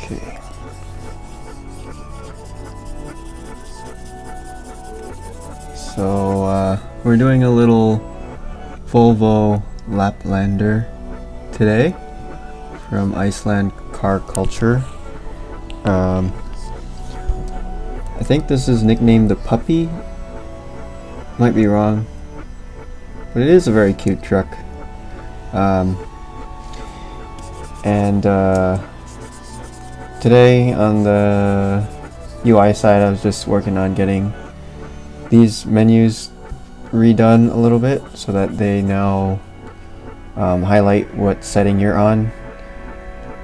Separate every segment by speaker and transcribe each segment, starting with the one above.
Speaker 1: Okay. So we're doing a little Volvo Laplander today from Iceland Car Culture. I think this is nicknamed the Puppy. Might be wrong, but it is a very cute truck. Today on the UI side, I was just working on getting these menus redone a little bit so that they now highlight what setting you're on,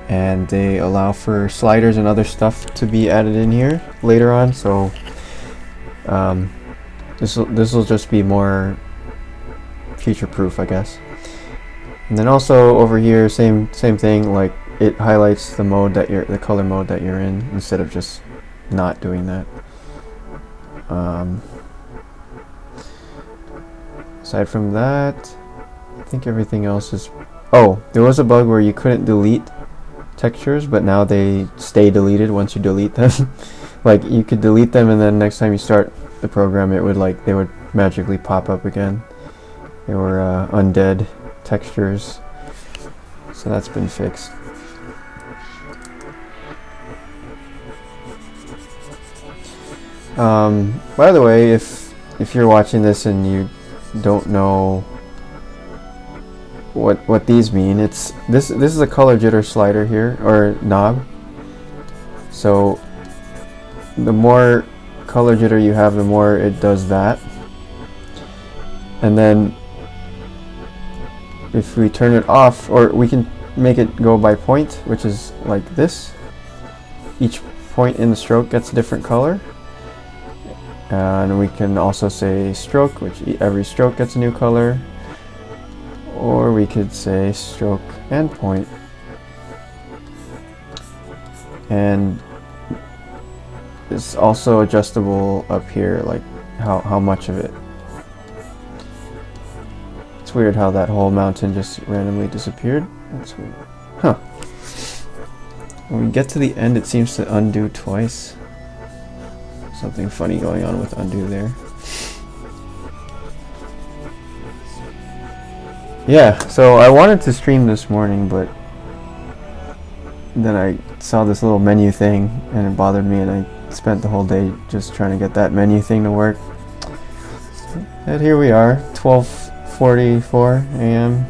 Speaker 1: and they allow for sliders and other stuff to be added in here later on. So this will just be more future proof, I guess. And then also over here, same thing, like it highlights the mode that the color mode that you're in instead of just not doing that. Aside from that, I think everything else is... Oh, there was a bug where you couldn't delete textures, but now they stay deleted once you delete them. Like you could delete them and then next time you start the program, it would they would magically pop up again. They were undead textures, so that's been fixed. By the way, if you're watching this and you don't know what these mean, this is a color jitter slider here, or knob. So the more color jitter you have, the more it does that. And then if we turn it off, or we can make it go by point, which is like this. Each point in the stroke gets a different color. And we can also say stroke, which every stroke gets a new color. Or we could say stroke and point. And it's also adjustable up here, like how much of it. It's weird how that whole mountain just randomly disappeared. That's weird. Huh. When we get to the end, it seems to undo twice. Something funny going on with undo there. Yeah, so I wanted to stream this morning, but then I saw this little menu thing and it bothered me, and I spent the whole day just trying to get that menu thing to work. And here we are, 12:44 a.m.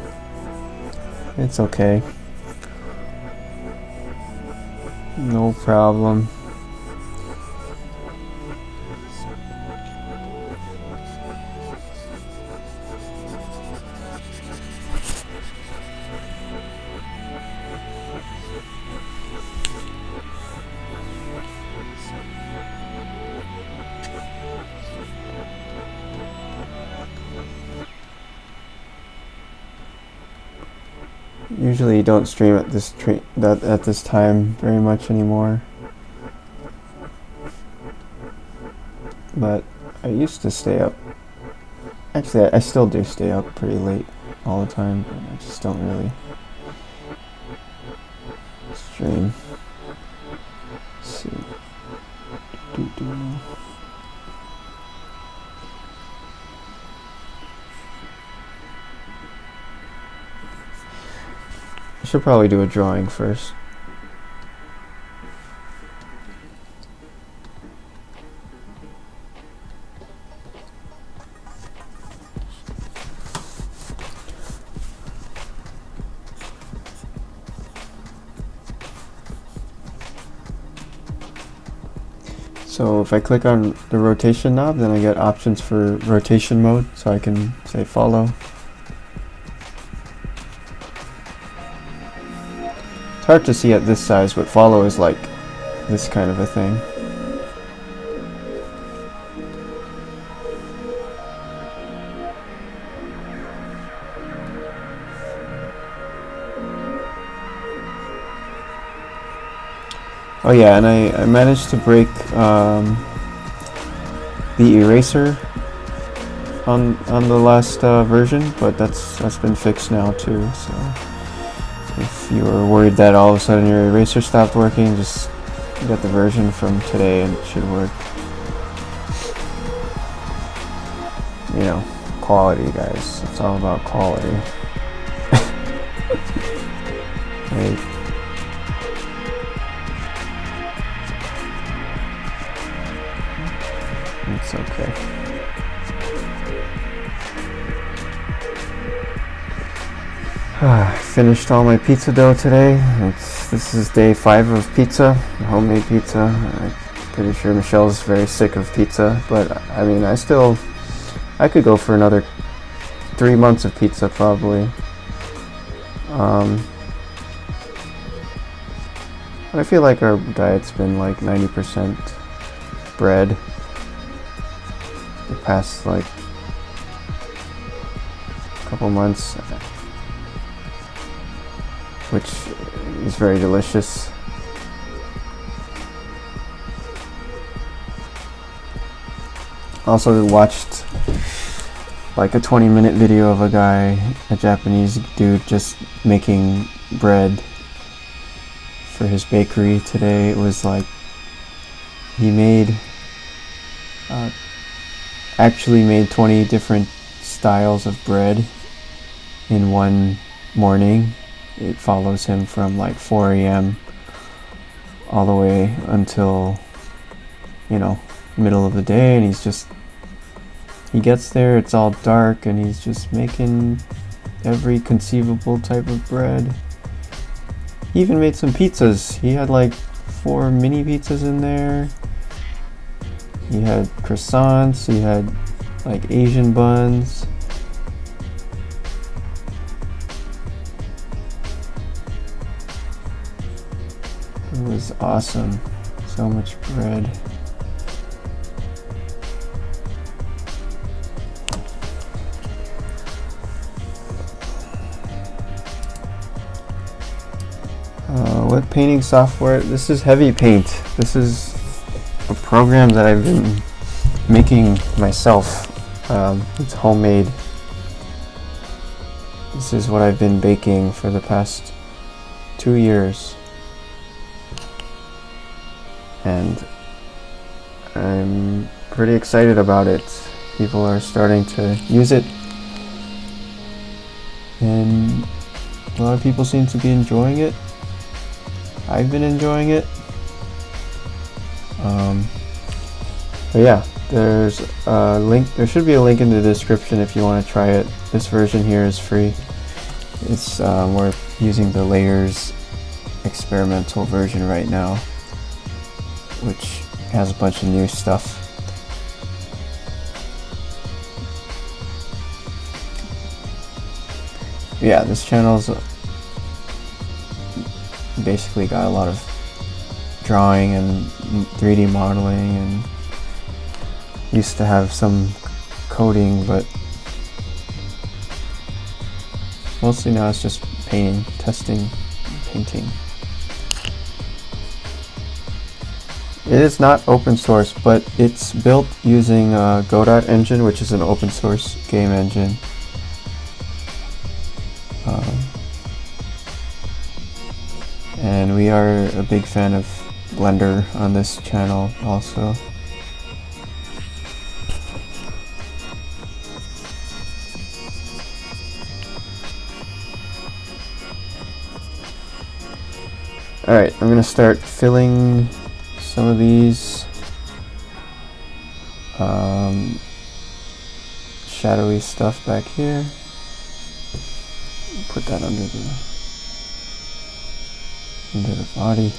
Speaker 1: It's okay. No problem. Usually you don't stream at this time very much anymore, but I used to stay up. Actually, I still do stay up pretty late all the time, but I just don't really stream. Let's see. I should probably do a drawing first. So if I click on the rotation knob, then I get options for rotation mode, so I can say follow. It's hard to see at this size, but follow is like this kind of a thing. Oh yeah, and I managed to break the eraser on the last version, but that's been fixed now too. So If you were worried that all of a sudden your eraser stopped working, just get the version from today and it should work. You know, quality, guys. It's all about quality. Right. It's okay. I finished all my pizza dough today. This is day 5 of pizza, homemade pizza. I'm pretty sure Michelle's very sick of pizza, but I mean, I could go for another 3 months of pizza probably. I feel like our diet's been like 90% bread the past like couple months, which is very delicious. Also watched like a 20-minute video of a Japanese dude just making bread for his bakery today. It was like he actually made 20 different styles of bread in one morning. It follows him from like 4 a.m. all the way until, you know, middle of the day, and he gets there, it's all dark, and he's just making every conceivable type of bread. He even made some pizzas. He had like 4 mini pizzas in there. He had croissants, he had like Asian buns. It was awesome. So much bread. What painting software? This is HEAVYPAINT. This is a program that I've been making myself. It's homemade. This is what I've been baking for the past 2 years. And I'm pretty excited about it. People are starting to use it, and a lot of people seem to be enjoying it. I've been enjoying it. But yeah, there's a link. There should be a link in the description if you want to try it. This version here is free. It's we're using the layers experimental version right now, which has a bunch of new stuff. Yeah, this channel's basically got a lot of drawing and 3D modeling, and used to have some coding, but mostly now it's just painting, testing, painting. It is not open source, but it's built using Godot engine, which is an open source game engine. And we are a big fan of Blender on this channel also. Alright, I'm gonna start filling some of these shadowy stuff back here. Put that under the body.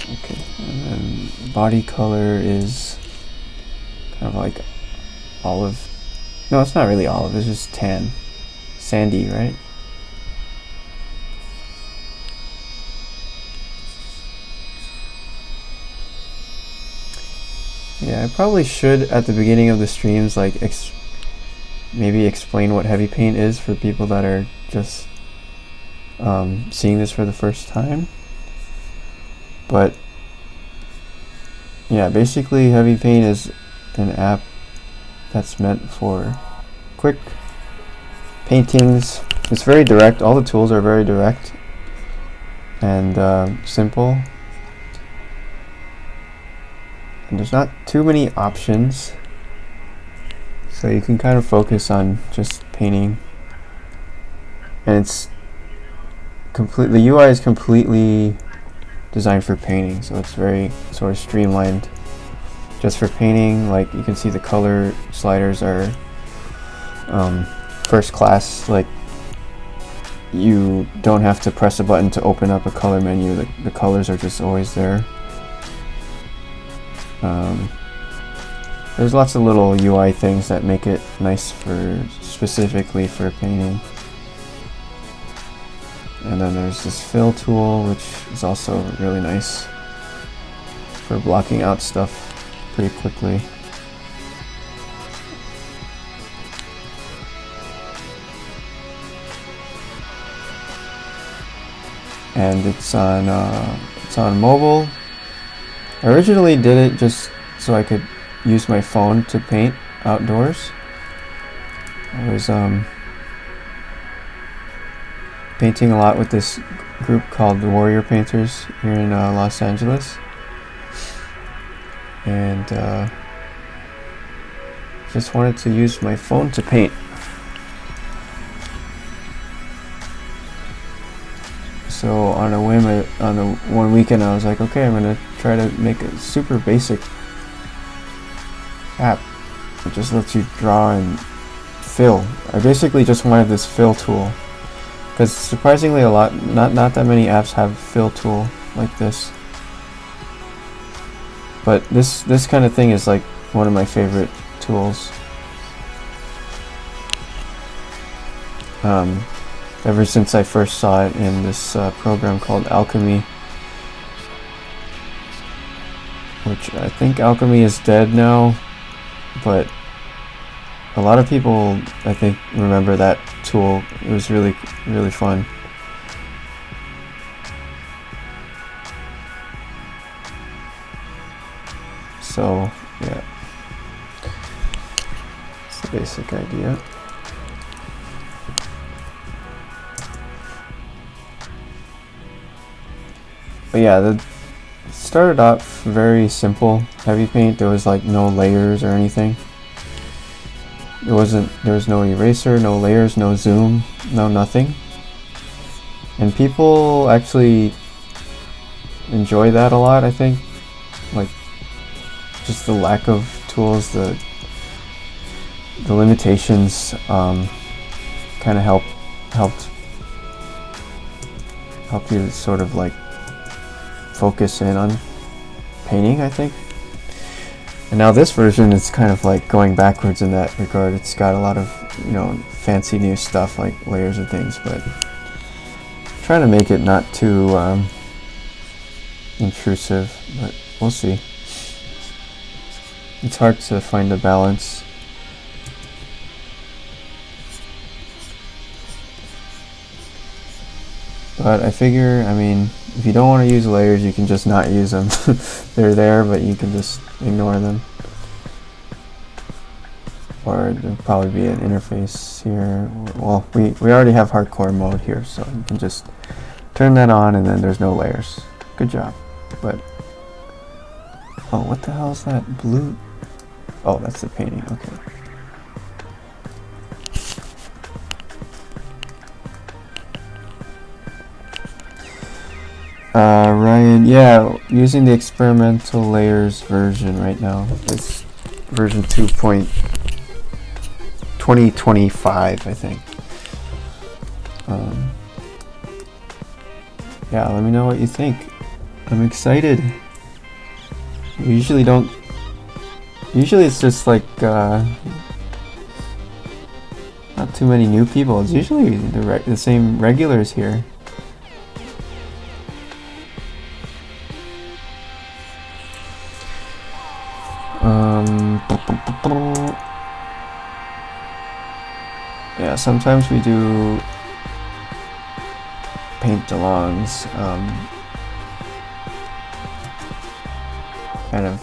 Speaker 1: Okay, and then body color is kind of like olive. No, it's not really olive, it's just tan. Sandy, right? Yeah, I probably should at the beginning of the streams like maybe explain what HEAVYPAINT is for people that are just seeing this for the first time. But yeah, basically HEAVYPAINT is an app that's meant for quick paintings It's very direct. All the tools are very direct and simple. And there's not too many options, so you can kind of focus on just painting. And it's completely, the UI is completely designed for painting, so it's very sort of streamlined just for painting. Like you can see the color sliders are first class. Like you don't have to press a button to open up a color menu. The colors are just always there. There's lots of little UI things that make it nice for specifically for painting. And then there's this fill tool, which is also really nice for blocking out stuff pretty quickly. And it's on mobile. I originally did it just so I could use my phone to paint outdoors. I was painting a lot with this group called the Warrior Painters here in Los Angeles, and just wanted to use my phone to paint. So on a whim, on the one weekend, I was like, okay, I'm gonna try to make a super basic app that just lets you draw and fill. I basically just wanted this fill tool, because surprisingly not that many apps have fill tool like this. But this kind of thing is like one of my favorite tools. Ever since I first saw it in this program called Alchemy, which I think Alchemy is dead now, but a lot of people, I think, remember that tool. It was really, really fun. So, yeah, it's the basic idea. But yeah, it started off very simple. Heavy paint, there was like no layers or anything. There was no eraser, no layers, no zoom, no nothing. And people actually enjoy that a lot, I think. Like, just the lack of tools, the limitations kind of helped you sort of like focus in on painting, I think. And now this version is kind of like going backwards in that regard. It's got a lot of, you know, fancy new stuff like layers and things, but trying to make it not too intrusive, but we'll see. It's hard to find a balance. But I figure, I mean, if you don't want to use layers, you can just not use them. They're there, but you can just ignore them. Or there'll probably be an interface here. Well, we already have hardcore mode here, so you can just turn that on and then there's no layers. Good job. But, oh, what the hell is that blue? Oh, that's the painting, okay. Ryan, yeah, using the experimental layers version right now. It's version 2.2025, I think. Yeah, let me know what you think. I'm excited. Usually it's just like not too many new people. It's usually the same regulars here. Yeah, sometimes we do paint-alongs, kind of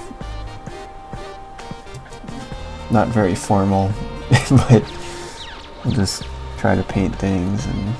Speaker 1: not very formal, but we'll just try to paint things and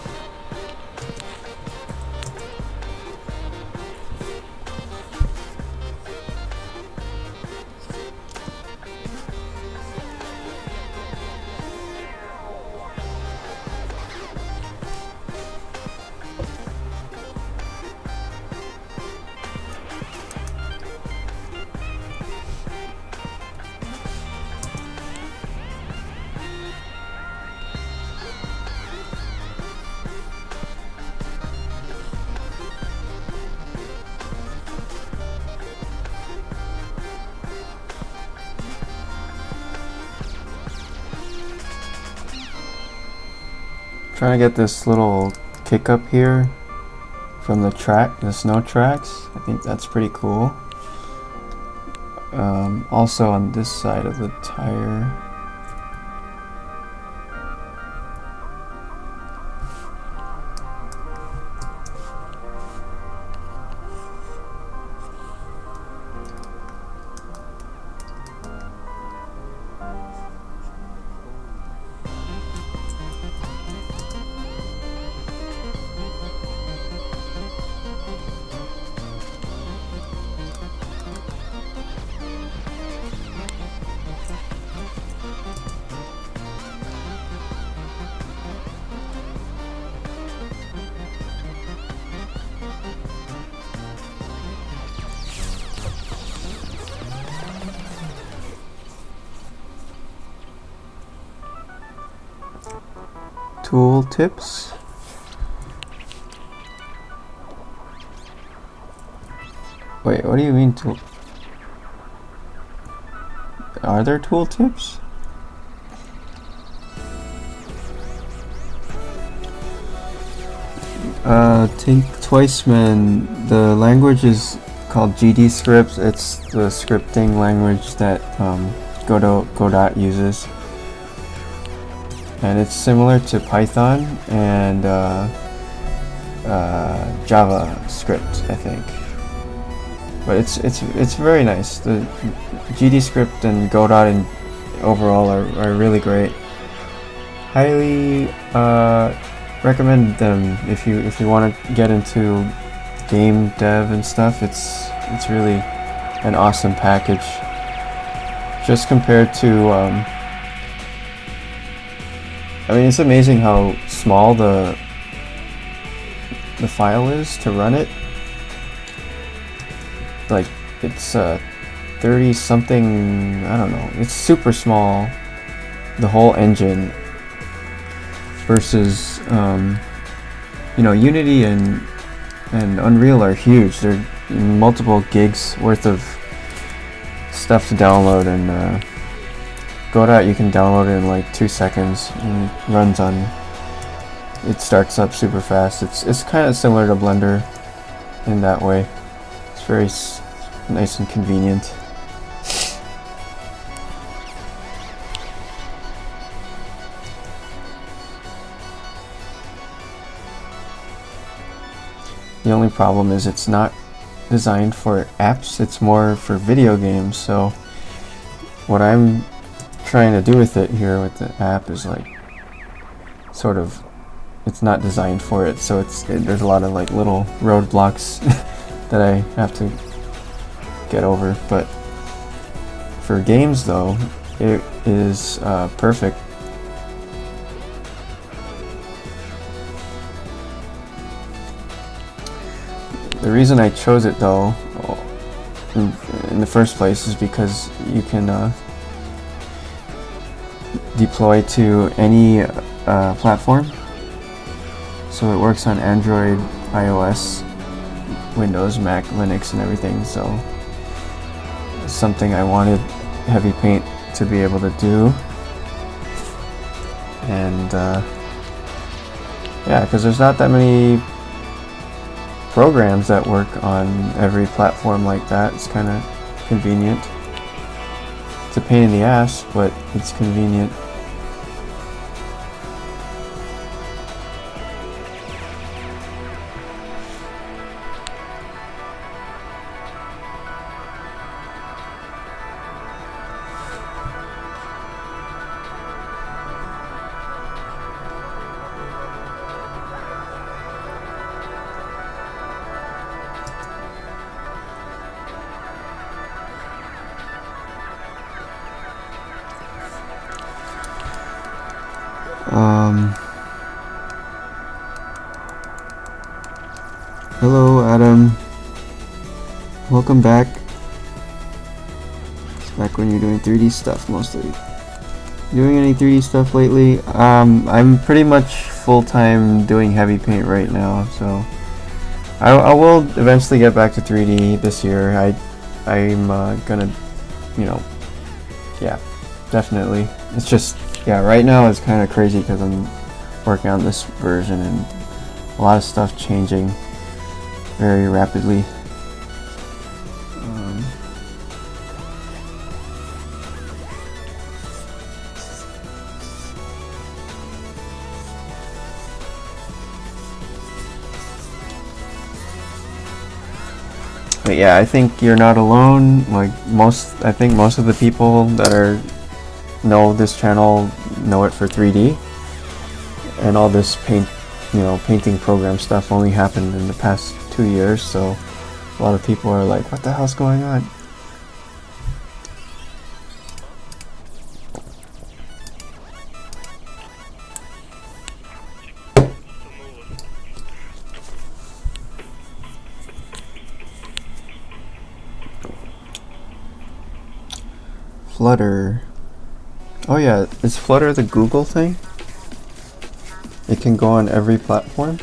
Speaker 1: trying to get this little kick up here from the track, the snow tracks. I think that's pretty cool. Also on this side of the tire. Tool tips. Wait, what do you mean tool? Are there tool tips? Think twice, man. The language is called GD scripts. It's the scripting language that Godot uses. And it's similar to Python and JavaScript, I think. But it's very nice. The GD script and Godot and overall are really great. Highly recommend them if you want to get into game dev and stuff. It's really an awesome package. Just compared to I mean, it's amazing how small the file is to run it. Like, it's 30 something, I don't know, it's super small, the whole engine, versus you know, Unity and Unreal are huge. They're multiple gigs worth of stuff to download, and Godot you can download it in like 2 seconds and it runs on, it starts up super fast. It's kind of similar to Blender in that way. It's very nice and convenient. The only problem is it's not designed for apps, it's more for video games. So what I'm trying to do with it here with the app is like sort of, it's not designed for it, so there's a lot of like little roadblocks that I have to get over. But for games though, it is perfect. The reason I chose it though in the first place is because you can deploy to any platform. So it works on Android, iOS, Windows, Mac, Linux, and everything. So it's something I wanted HEAVYPAINT to be able to do. And yeah, because there's not that many programs that work on every platform like that. It's kind of convenient. It's a pain in the ass, but it's convenient. Hello, Adam. Welcome back. It's back when you're doing 3D stuff mostly. Doing any 3D stuff lately? I'm pretty much full-time doing heavy paint right now, so I will eventually get back to 3D this year. I'm gonna, you know, yeah, definitely. It's just, yeah, right now it's kind of crazy because I'm working on this version and a lot of stuff changing very rapidly. But yeah, I think you're not alone. Like I think most of the people that know this channel know it for 3D, and all this painting program stuff only happened in the past 2 years. So a lot of people are like, "What the hell's going on?" Flutter. Oh yeah, is Flutter the Google thing? It can go on every platform?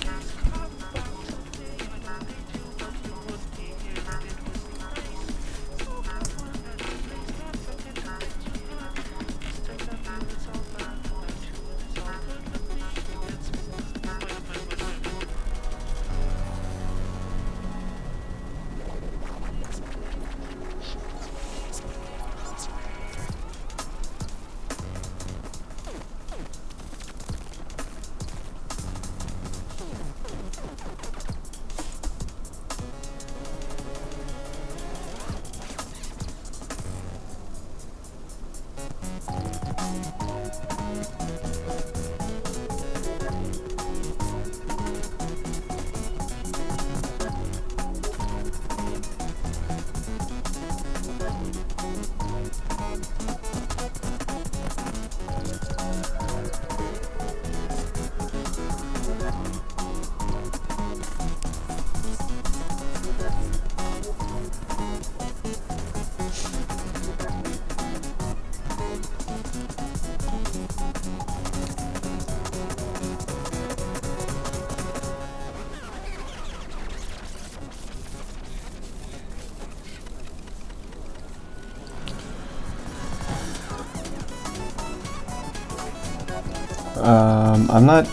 Speaker 1: I'm not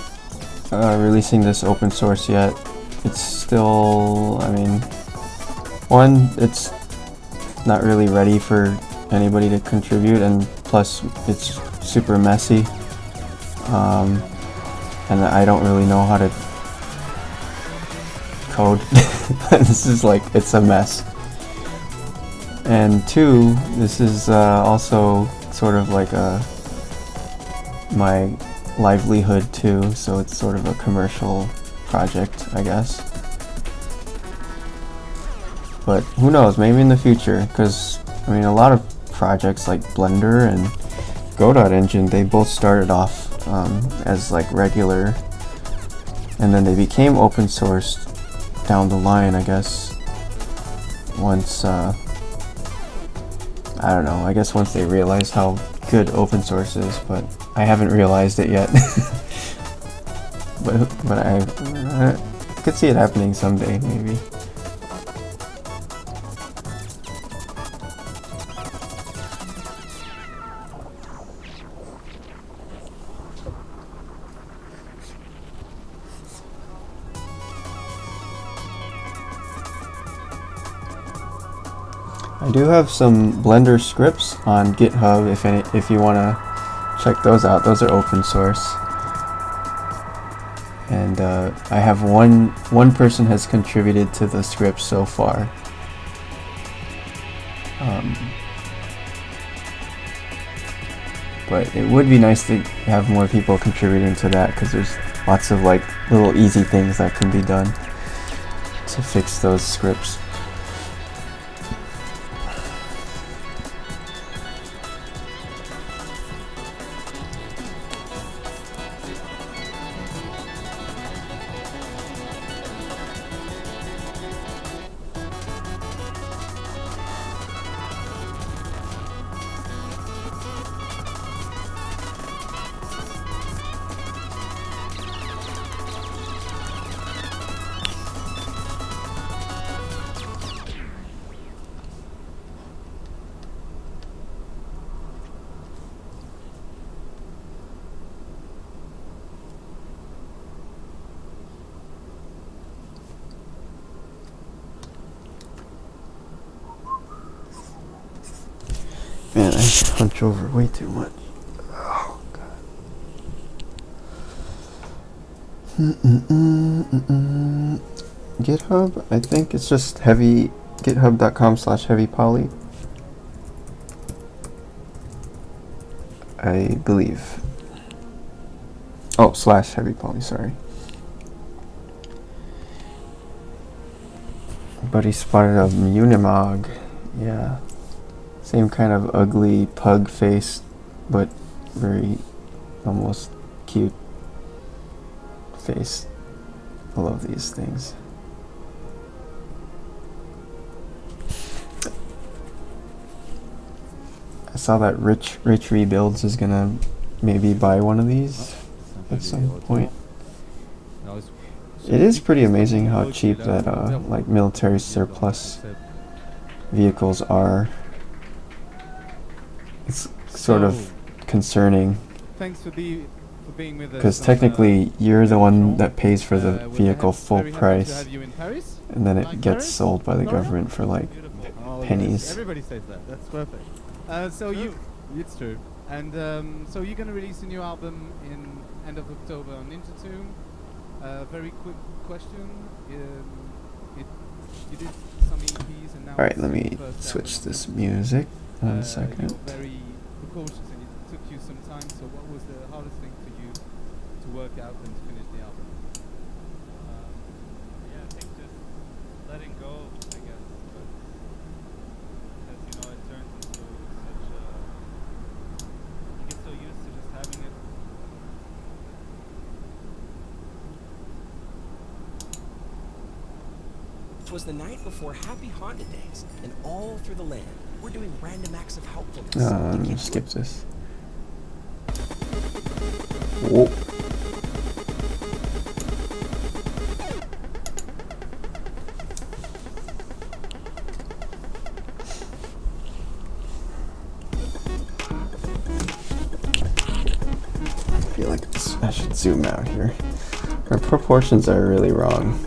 Speaker 1: releasing this open source yet. It's still, I mean, one, it's not really ready for anybody to contribute, and plus it's super messy, and I don't really know how to code. This is like, it's a mess. And two, this is also sort of like my livelihood too, so it's sort of a commercial project, I guess. But who knows, maybe in the future, because I mean a lot of projects like Blender and Godot Engine, they both started off as like regular, and then they became open source down the line, I guess, once I don't know, I guess once they realized how good open source is, but I haven't realized it yet. but I could see it happening someday, maybe. I do have some Blender scripts on GitHub if you want to check those out. Those are open source. And I have one person has contributed to the script so far. But it would be nice to have more people contributing to that, because there's lots of like little easy things that can be done to fix those scripts. Man, I hunch over way too much. Oh, God. GitHub, I think it's just heavy, github.com/heavypoly. I believe. Oh, /heavypoly, sorry. Buddy spotted a Unimog. Yeah. Same kind of ugly pug face, but very almost cute face. I love these things. I saw that Rich Rebuilds is gonna maybe buy one of these at some point. It is pretty amazing how cheap that like military surplus vehicles are. It's sort of concerning because technically you're the one that pays for the vehicle full price, and then it gets sold by the government for like pennies.
Speaker 2: Everybody says that. That's perfect. It's true. And so you're gonna release a new album in end of October on Ninja Tune. Very quick question. You did some EPs and now.
Speaker 1: All right, let me switch this music. 1 second.
Speaker 2: You're very precocious and it took you some time. So what was the hardest thing for you to work out and to finish the album?
Speaker 3: Yeah, I think just letting go, I guess. But because it turns into such a. You get so used to just having it.
Speaker 4: It was the night before Happy Honda Days, and all through the land, we're doing random acts of helpfulness.
Speaker 1: I'm gonna skip this. Whoa. I feel like I should zoom out here. My proportions are really wrong.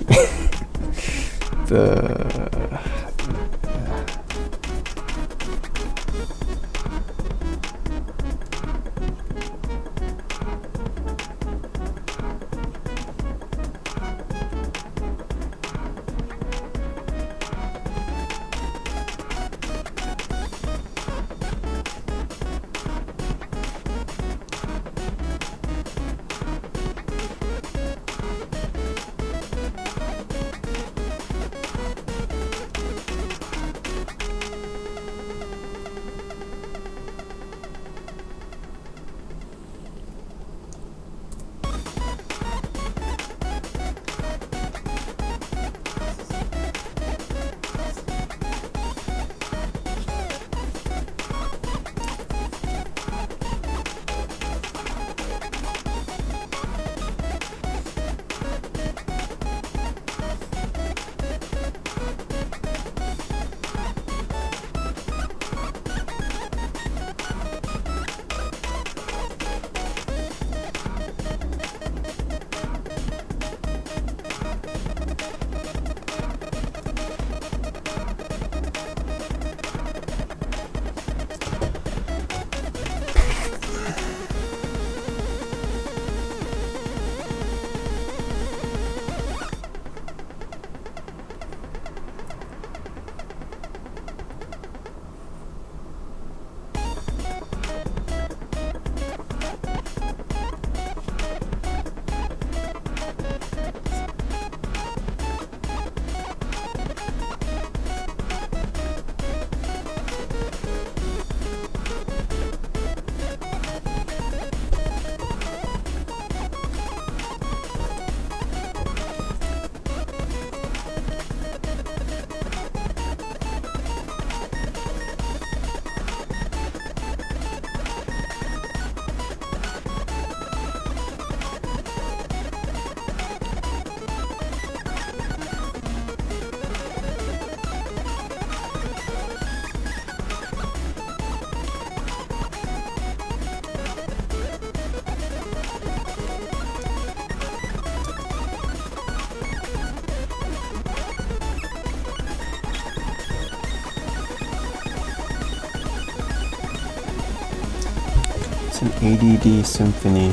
Speaker 1: It's an ADD symphony.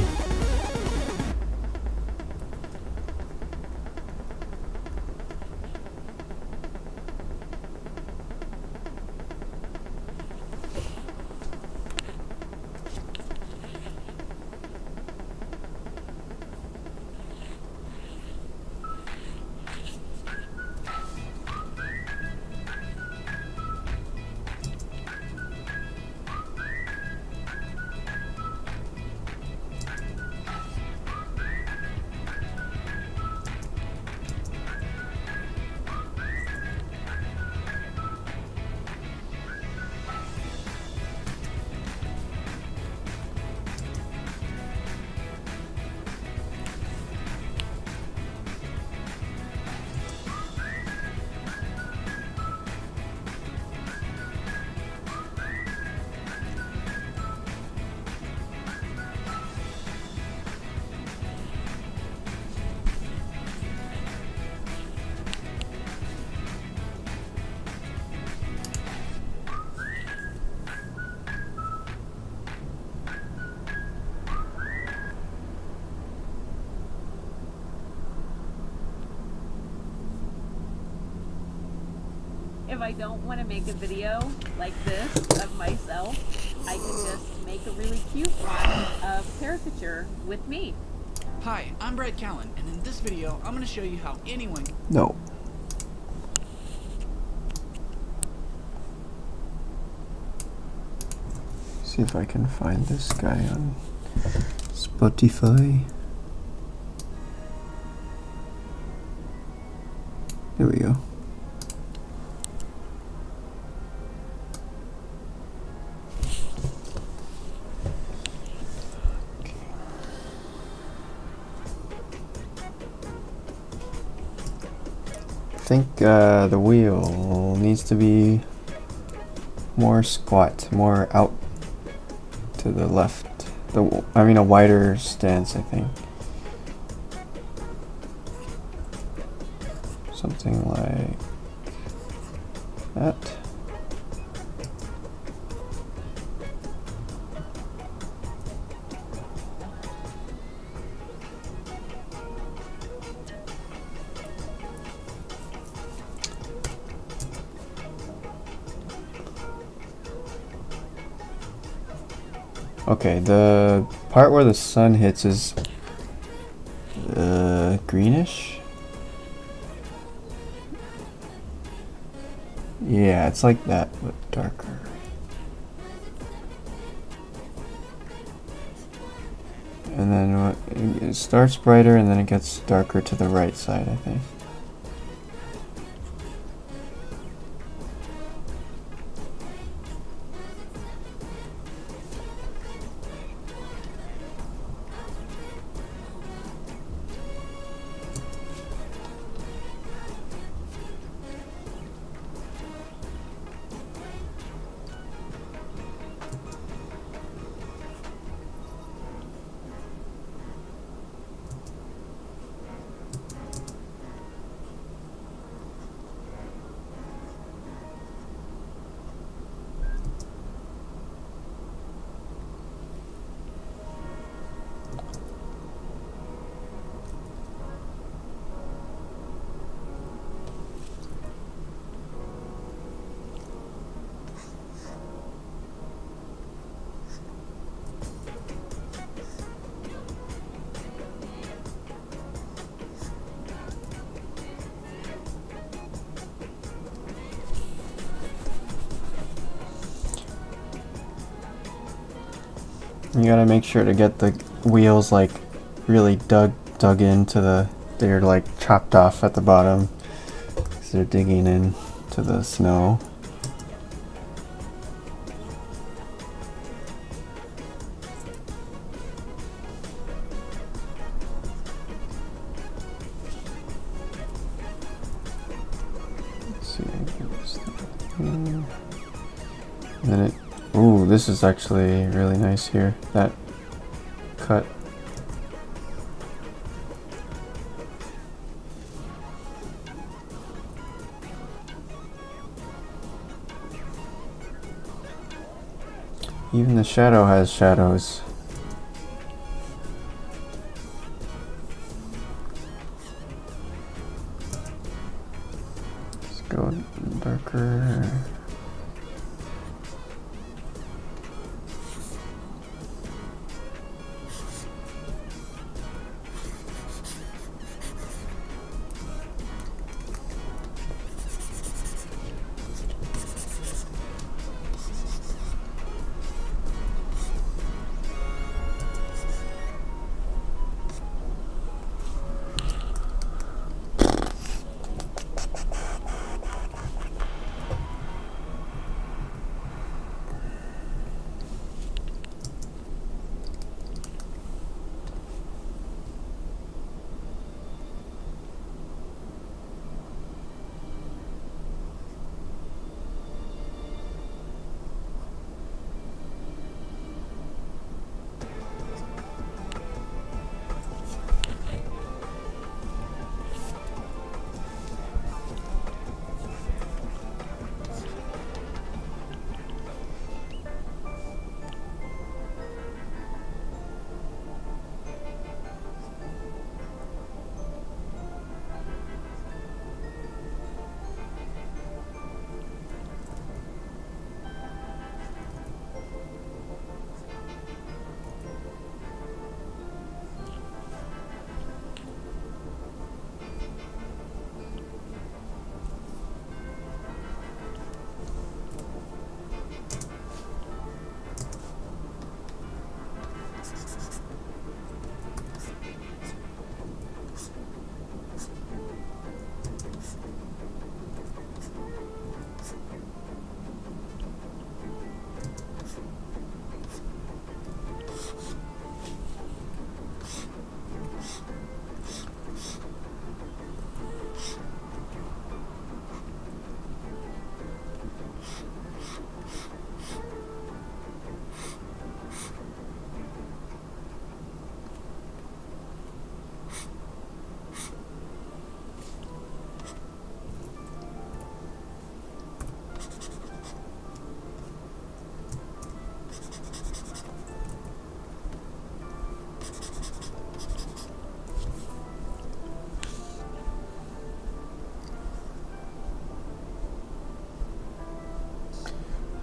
Speaker 5: If I don't want to make a video like this of myself, I can just make a really cute one of caricature with me.
Speaker 6: Hi, I'm Brad Callen, and in this video, I'm going to show you how anyone...
Speaker 1: No. See if I can find this guy on Spotify. There we go. I think the wheel needs to be more squat, more out to the left. I mean a wider stance, I think. Something like that. Okay, the part where the sun hits is greenish. Yeah, it's like that, but darker. And then it starts brighter and then it gets darker to the right side, I think. You gotta make sure to get the wheels like really dug into they're like chopped off at the bottom because they're digging into the snow. Let's see. And then it. Ooh, this is actually really nice here. That cut. Even the shadow has shadows. Go darker.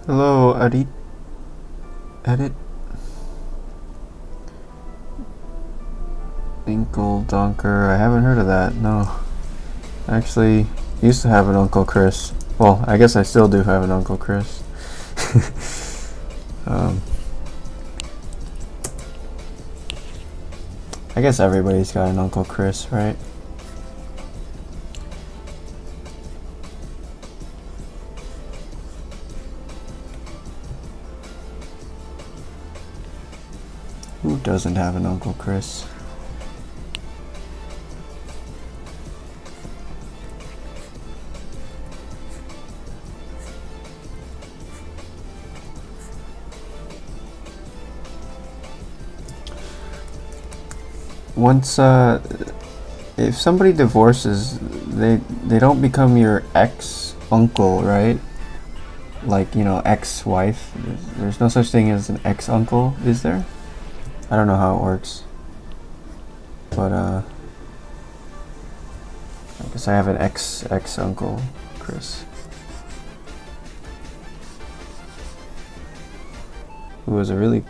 Speaker 1: Hello, Edit. Uncle Donker. I haven't heard of that. No. I actually used to have an Uncle Chris. Well, I guess I still do have an Uncle Chris. I guess everybody's got an Uncle Chris, right? Who doesn't have an Uncle Chris? Once if somebody divorces, they don't become your ex-uncle, right? Like, you know, ex-wife. There's no such thing as an ex-uncle, is there? I don't know how it works. But I guess I have an ex-uncle, Chris. Who was a really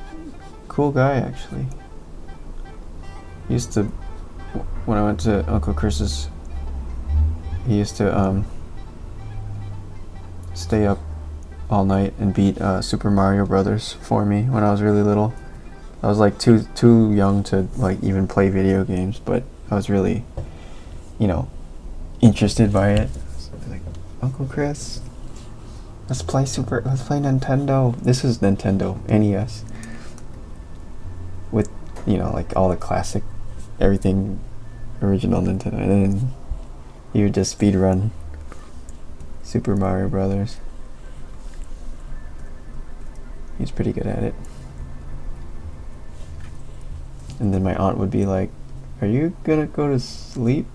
Speaker 1: cool guy, actually. Used to, when I went to Uncle Chris's, he used to stay up all night and beat Super Mario Brothers for me when I was really little. I was like too young to like even play video games, but I was really, you know, interested by it. So I was like, Uncle Chris, let's play Nintendo. This is Nintendo NES with, you know, like all the classic, everything original Nintendo, and then he would just speedrun Super Mario Brothers. He's pretty good at it. And then my aunt would be like, "Are you gonna go to sleep?"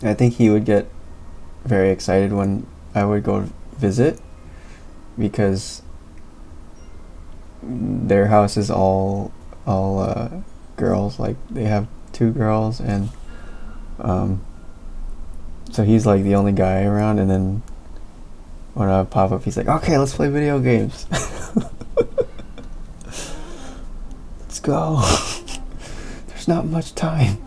Speaker 1: I think he would get very excited when I would go visit, because their house is all girls. Like, they have 2 girls, and so he's like the only guy around. And then when I pop up, he's like, "Okay, let's play video games." Let's go. There's not much time.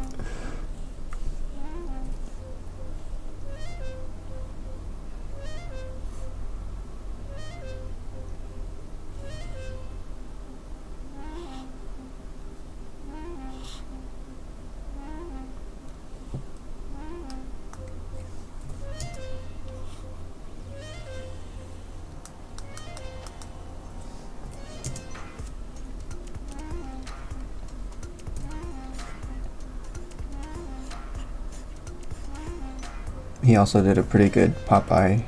Speaker 1: He also did a pretty good Popeye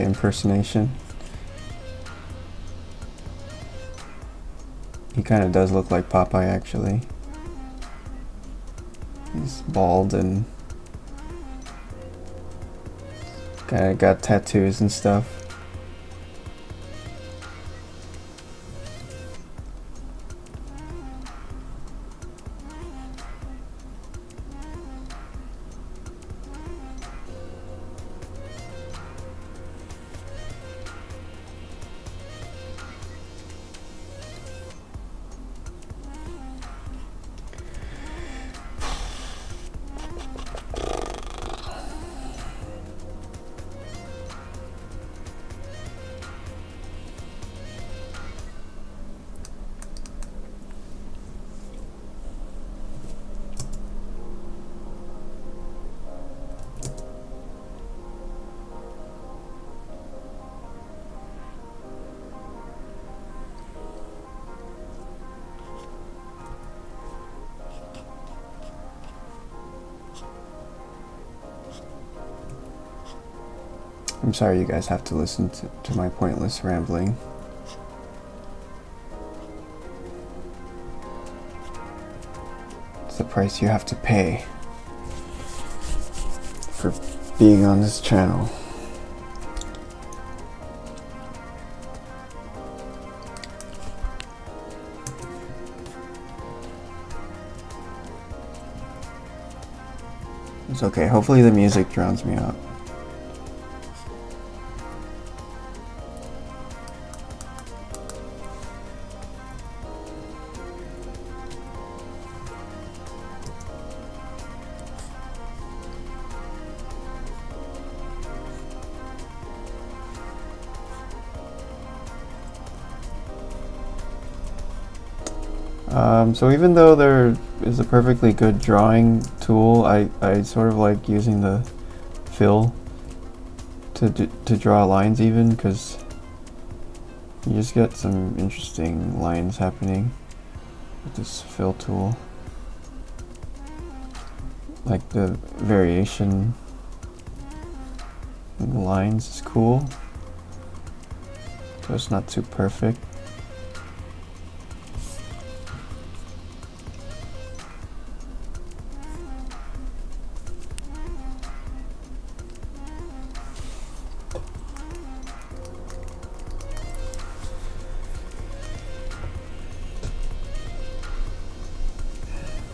Speaker 1: impersonation. He kind of does look like Popeye, actually. He's bald and kind of got tattoos and stuff. I'm sorry you guys have to listen to my pointless rambling. It's the price you have to pay for being on this channel. It's okay, hopefully the music drowns me out. So even though there is a perfectly good drawing tool, I sort of like using the fill to draw lines, even, because you just get some interesting lines happening with this fill tool. Like the variation in the lines is cool, so it's not too perfect.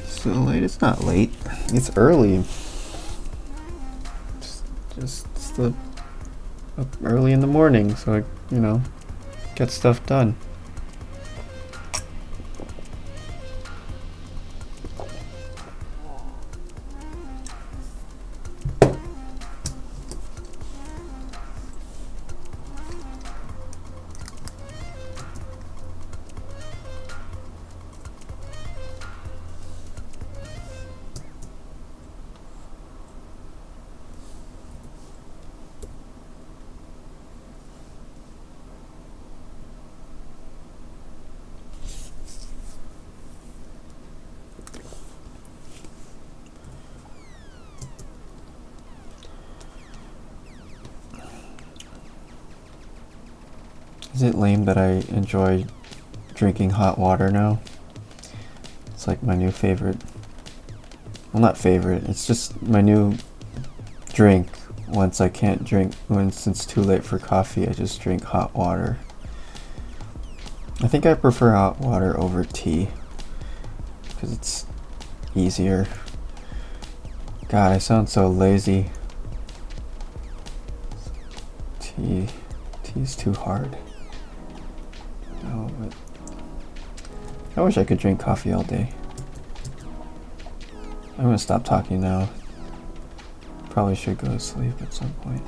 Speaker 1: So late? It's not late. It's early. Just up early in the morning, so I, get stuff done. Is it lame that I enjoy drinking hot water now? It's like my new favorite Well, not favorite. It's just my new drink. Once I can't drink, once it's too late for coffee, I just drink hot water. I think I prefer hot water over tea because it's easier. God, I sound so lazy. Tea's too hard. Oh, but I wish I could drink coffee all day. I'm gonna stop talking now. Probably should go to sleep at some point.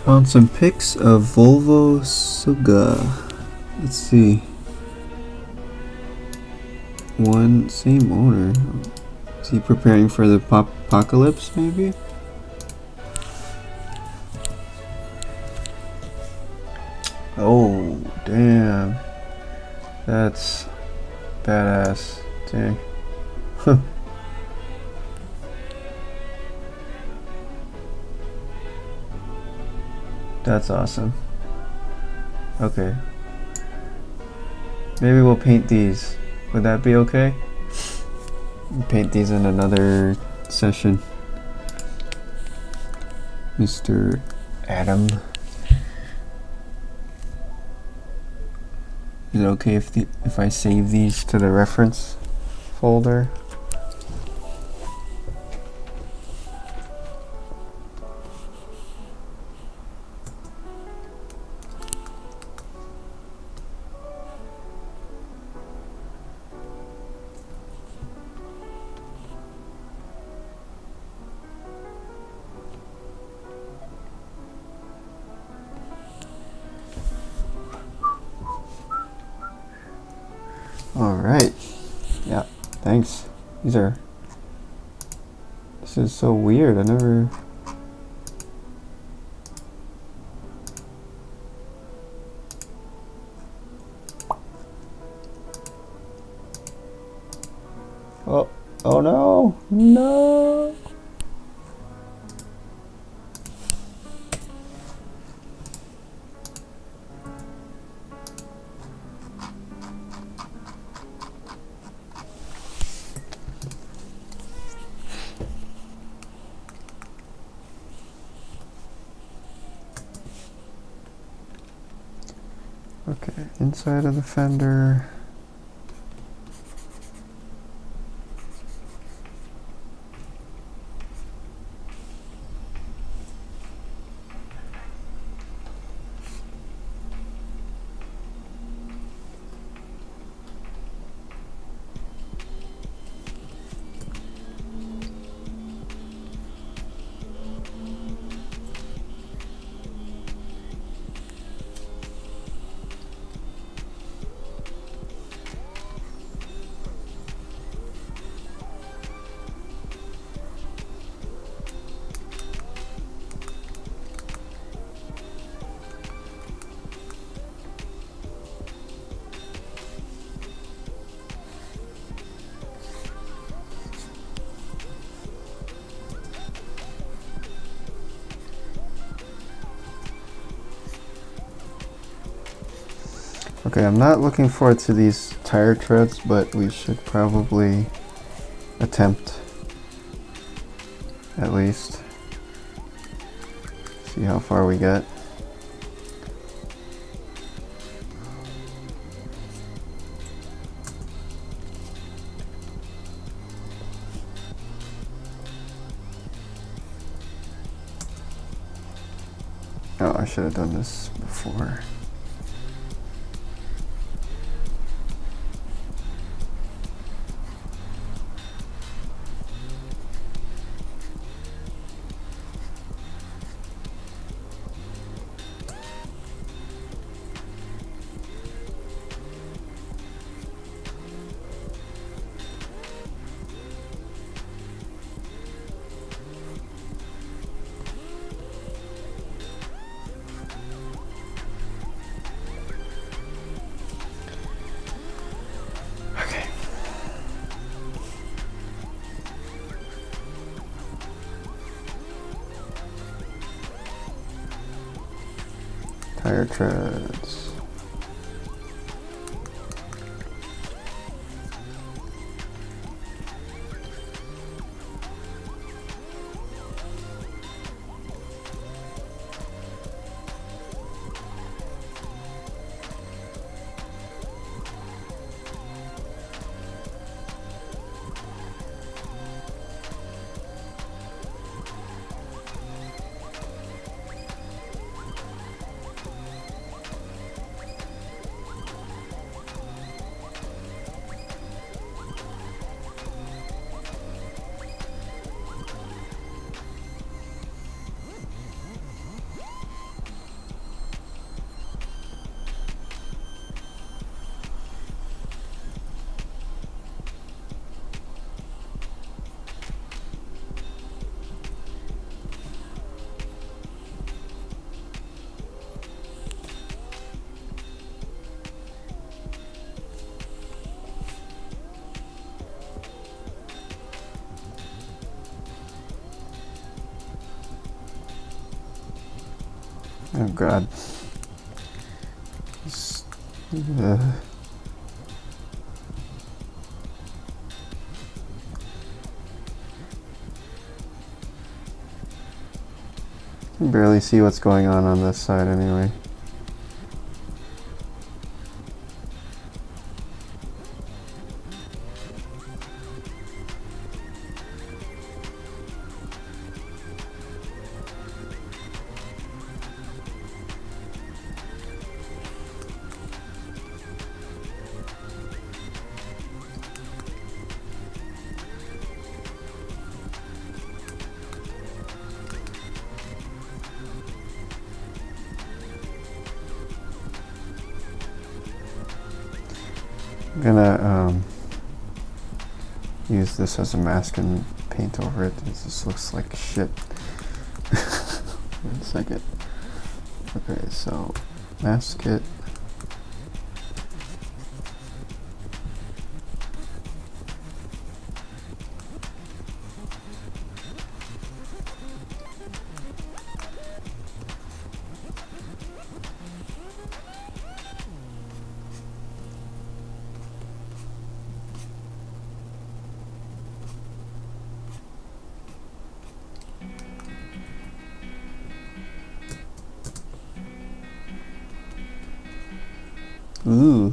Speaker 1: Found some pics of Volvo Suga Let's see. One same owner. Is he preparing for the apocalypse, maybe? Oh, damn. That's badass. Dang. Huh. That's awesome. Okay. Maybe we'll paint these. Would that be okay? We'll paint these in another session. Mr. Adam. Is it okay if I save these to the reference folder? Alright. Yeah, thanks. This is so weird. I never... Oh no! No! Okay, inside of the fender. Okay, I'm not looking forward to these tire treads, but we should probably attempt at least. See how far we get. Oh, I should have done this before. Tire treads. Oh god. Can barely see what's going on this side anyway. I'm gonna use this as a mask and paint over it. This looks like shit. 1 second. Okay, so mask it. Ooh.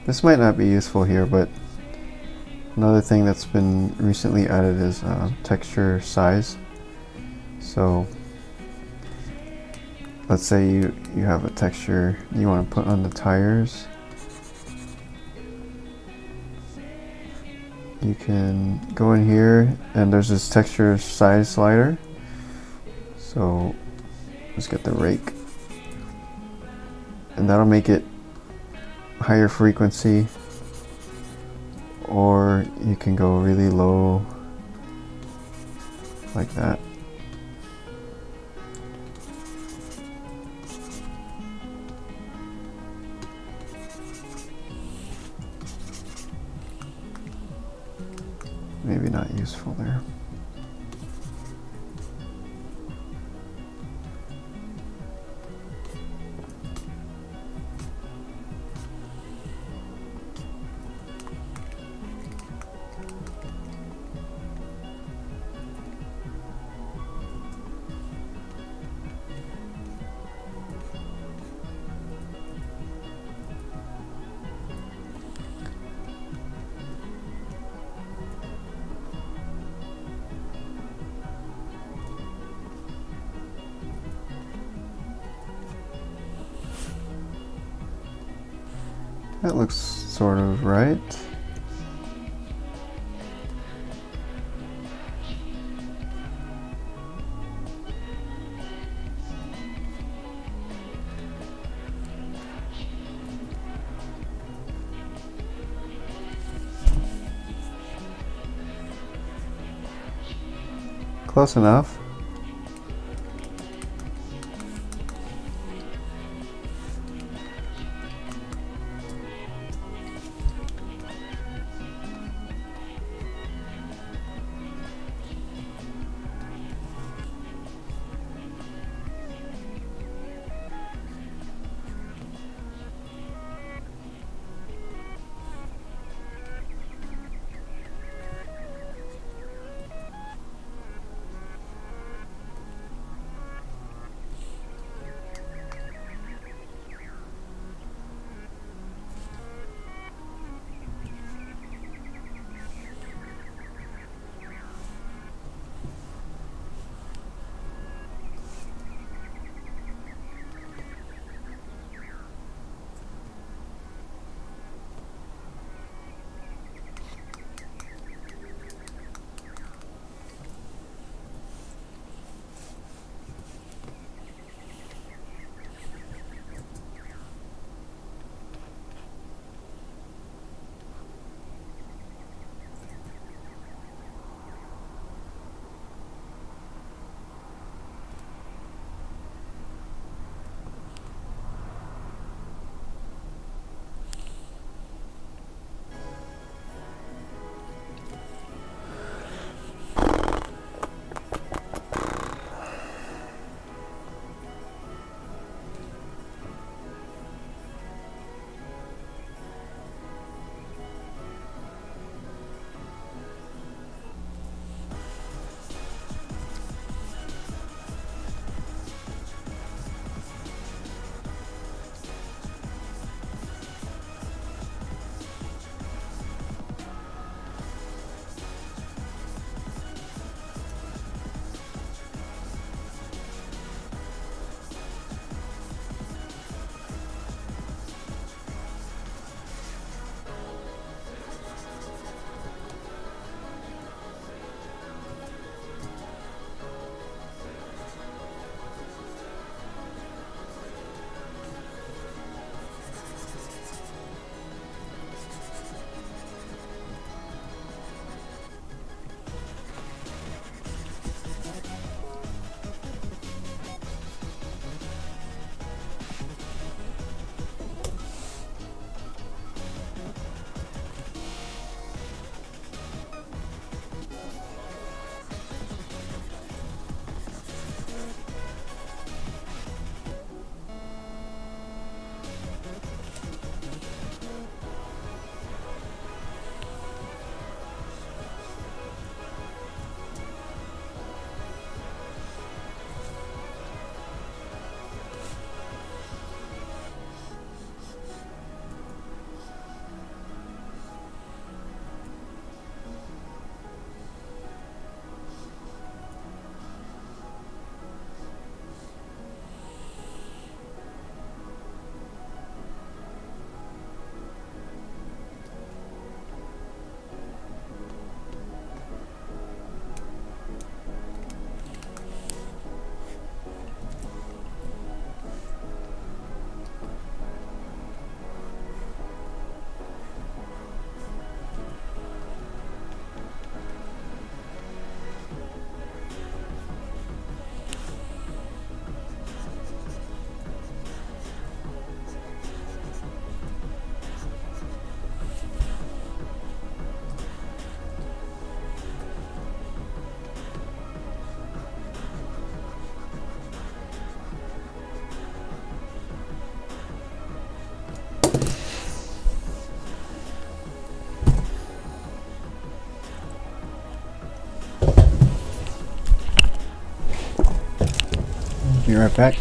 Speaker 1: This might not be useful here, but another thing that's been recently added is texture size. So let's say you have a texture you want to put on the tires. You can go in here and there's this texture size slider. So let's get the rake. And that'll make it higher frequency, or you can go really low like that. Maybe not useful there. That looks sort of right. Close enough. Be right back.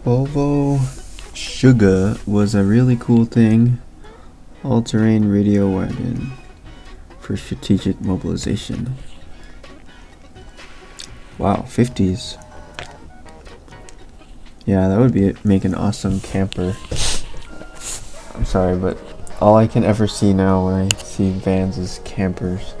Speaker 1: Volvo Sugar was a really cool thing. All-terrain radio wagon for strategic mobilization. Wow, 50s. Yeah, that would make an awesome camper. I'm sorry, but all I can ever see now when I see vans is campers.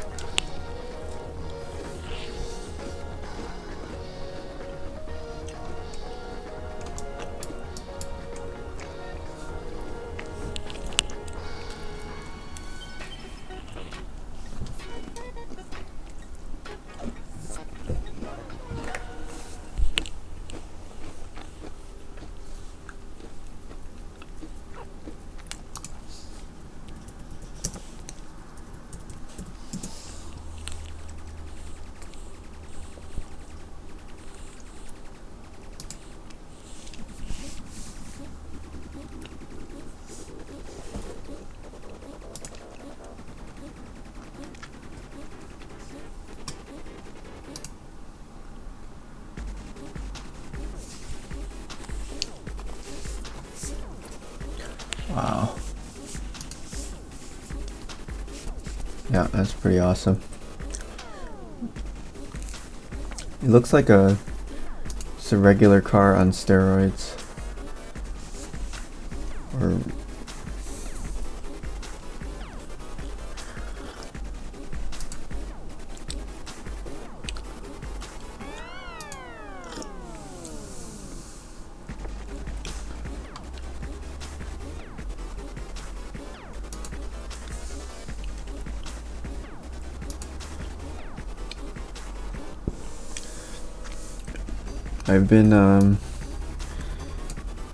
Speaker 1: Wow. Yeah, that's pretty awesome. It looks like just a regular car on steroids. Or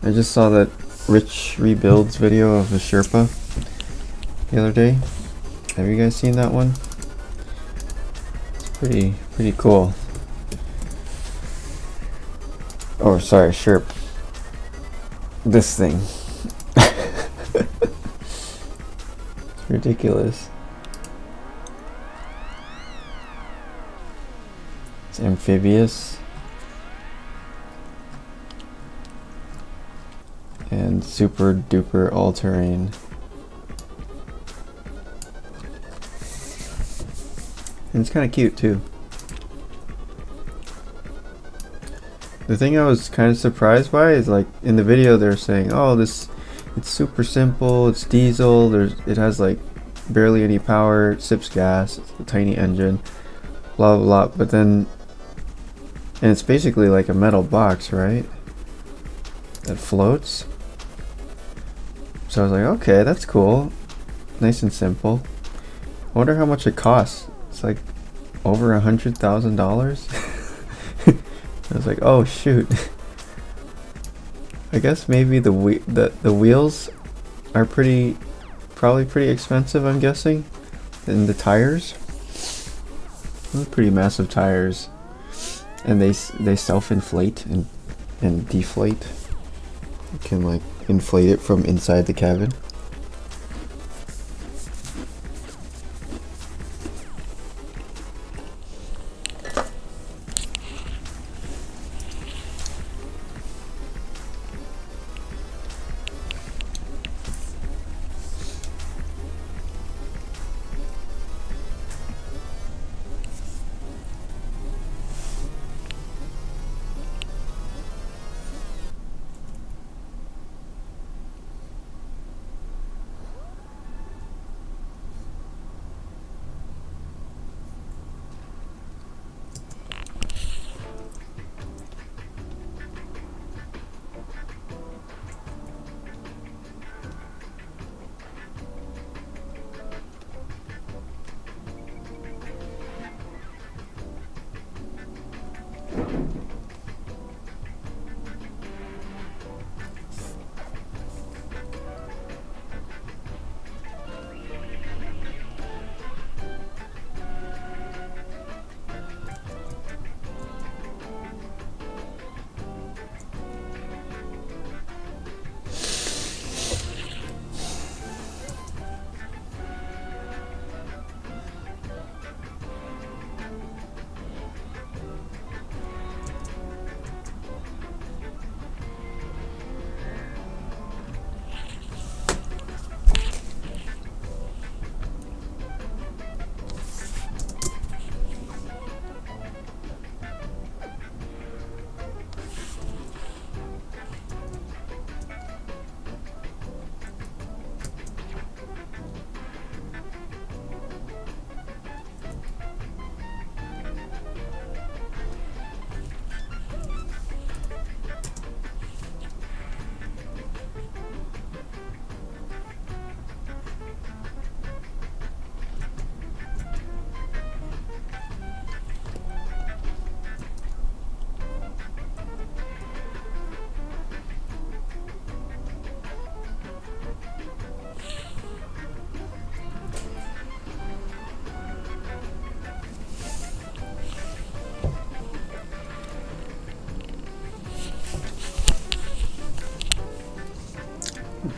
Speaker 1: I just saw that Rich Rebuilds video of the Sherpa the other day. Have you guys seen that one? It's pretty cool. Oh, sorry, Sherp. This thing. It's ridiculous. It's amphibious. And super duper all-terrain. And it's kind of cute too. The thing I was kind of surprised by is, like, in the video they're saying, oh, it's super simple, it's diesel, it has like barely any power, it sips gas, it's a tiny engine, blah blah blah, but then, and it's basically like a metal box, right? That floats. So I was like, okay, that's cool. Nice and simple. I wonder how much it costs. It's like over $100,000. I was like, oh shoot. I guess maybe the wheels are probably pretty expensive, I'm guessing. And the tires, those are pretty massive tires, and they self-inflate and deflate. You can like inflate it from inside the cabin.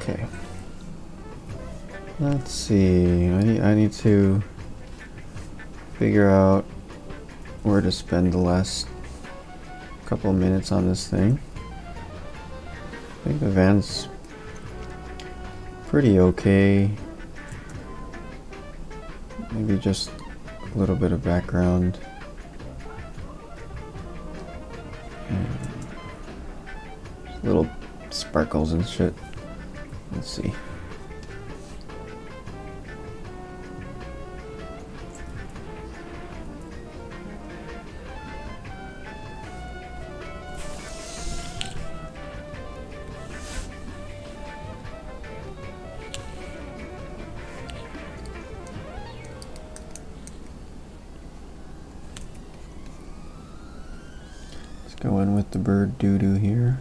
Speaker 1: Okay. Let's see. I need to figure out where to spend the last couple of minutes on this thing. I think the van's pretty okay. Maybe just a little bit of background. Little sparkles and shit. Let's see. Let's go in with the bird doo-doo here.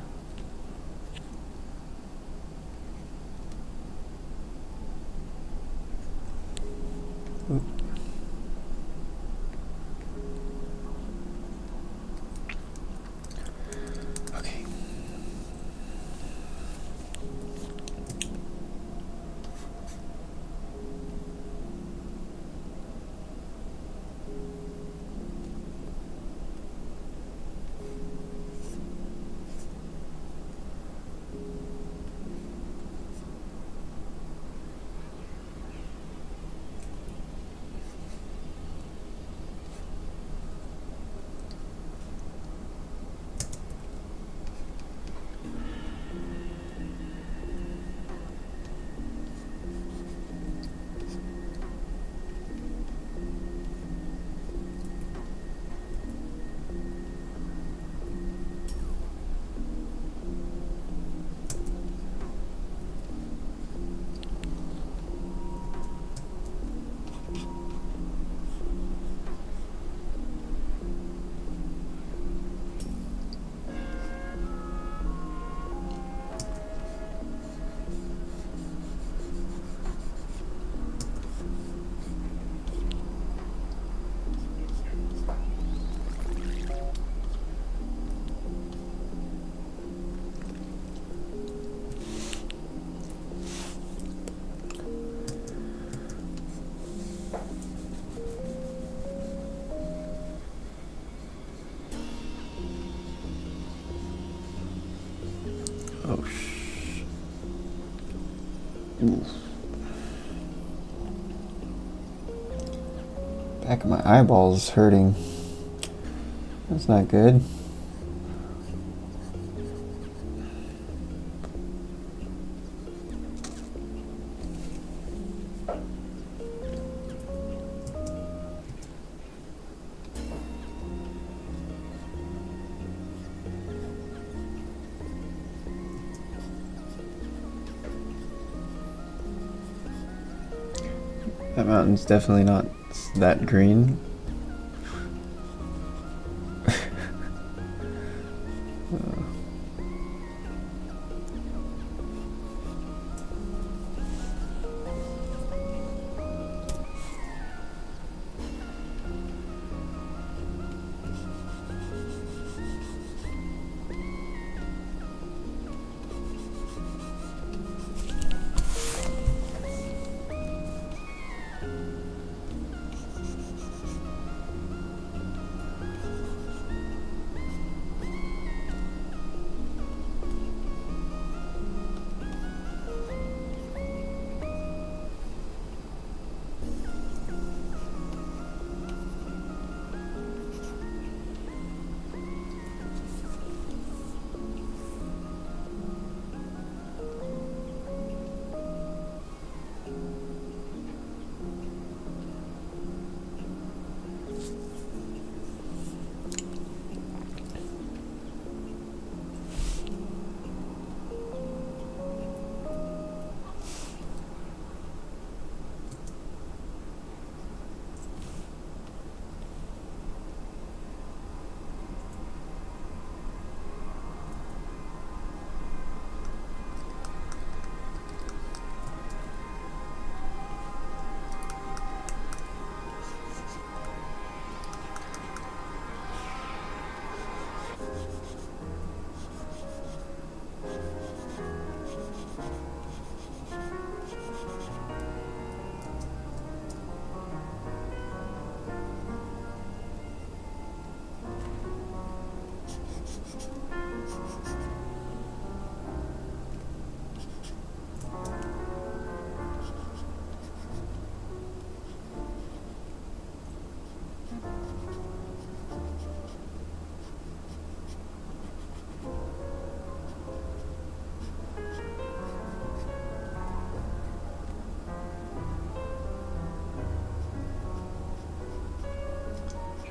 Speaker 1: Oof. Back of my eyeballs hurting. That's not good. That mountain's definitely not that green.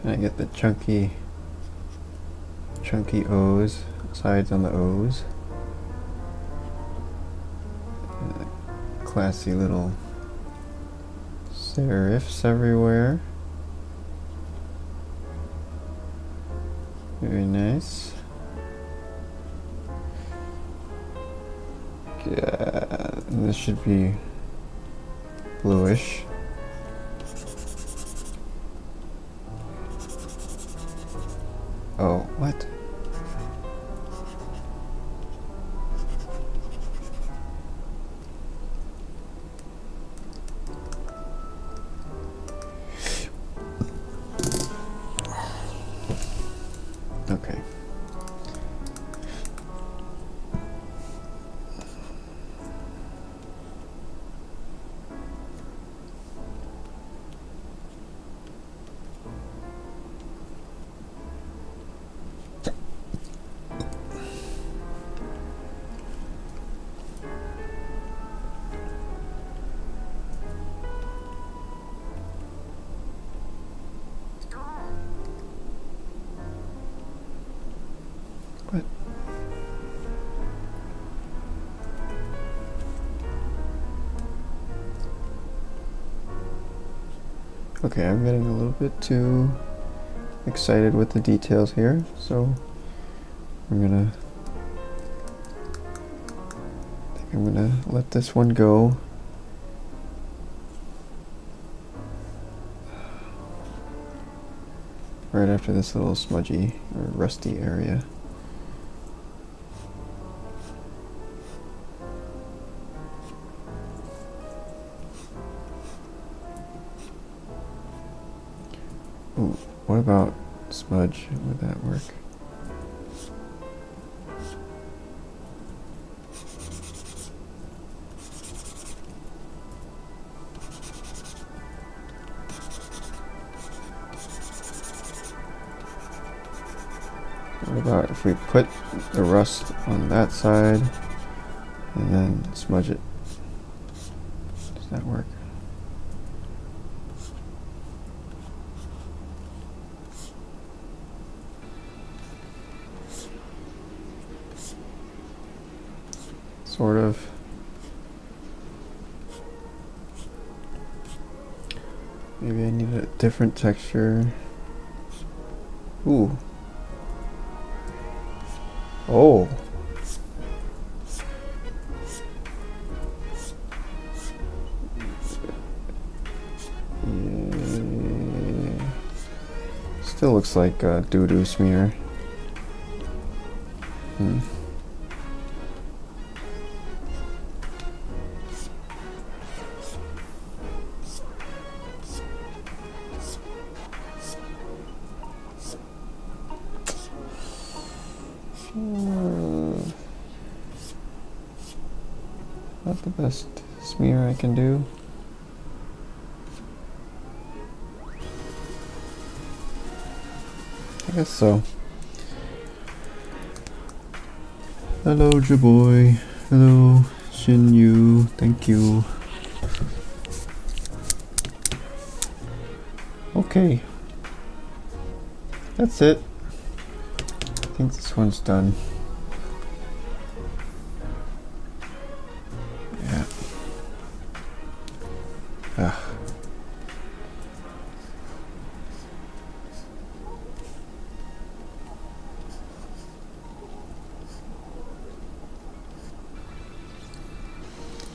Speaker 1: Trying to get the chunky O's, sides on the O's. Classy little serifs everywhere. Very nice. Yeah, this should be bluish. Oh, what? Okay. What? Okay, I'm getting a little bit too excited with the details here, so I think I'm gonna let this one go. Right after this little smudgy or rusty area. Ooh, what about smudge? Would that work? What about if we put the rust on that side and then smudge it? Does that work? Sort of. Maybe I need a different texture. Ooh. Oh. Yeah. Still looks like a doo-doo smear. Not the best smear I can do. I guess so. Hello, Jaboy. Hello, Shin-Yu. Thank you. Okay. That's it. I think this one's done. Yeah. Ugh.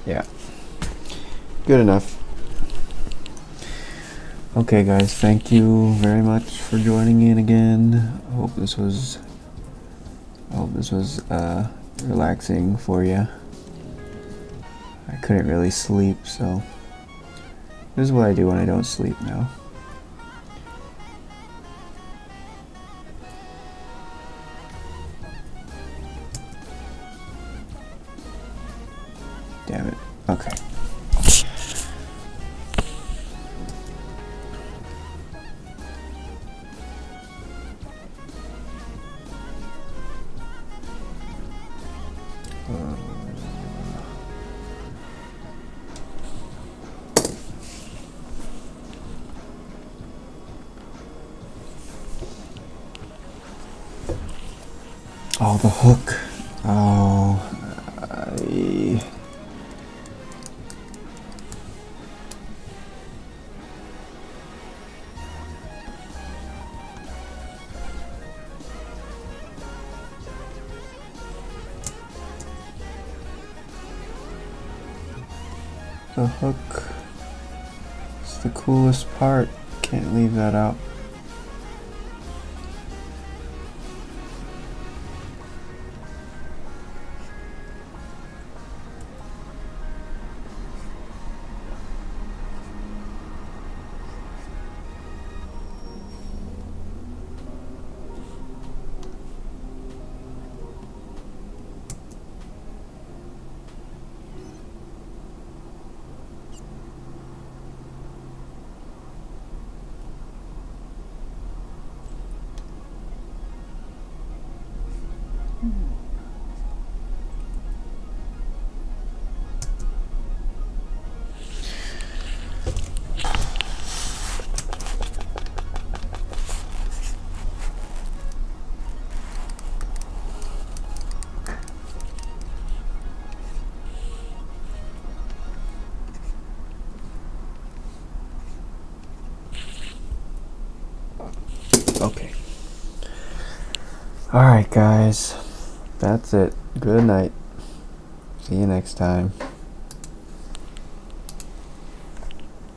Speaker 1: Yeah. Good enough. Okay guys, thank you very much for joining in again. I hope this was relaxing for you. I couldn't really sleep, so this is what I do when I don't sleep now. Damn it. Okay. Oh, the hook. Oh, the hook is the coolest part. Can't leave that out. Okay. Alright guys, that's it. Good night. See you next time.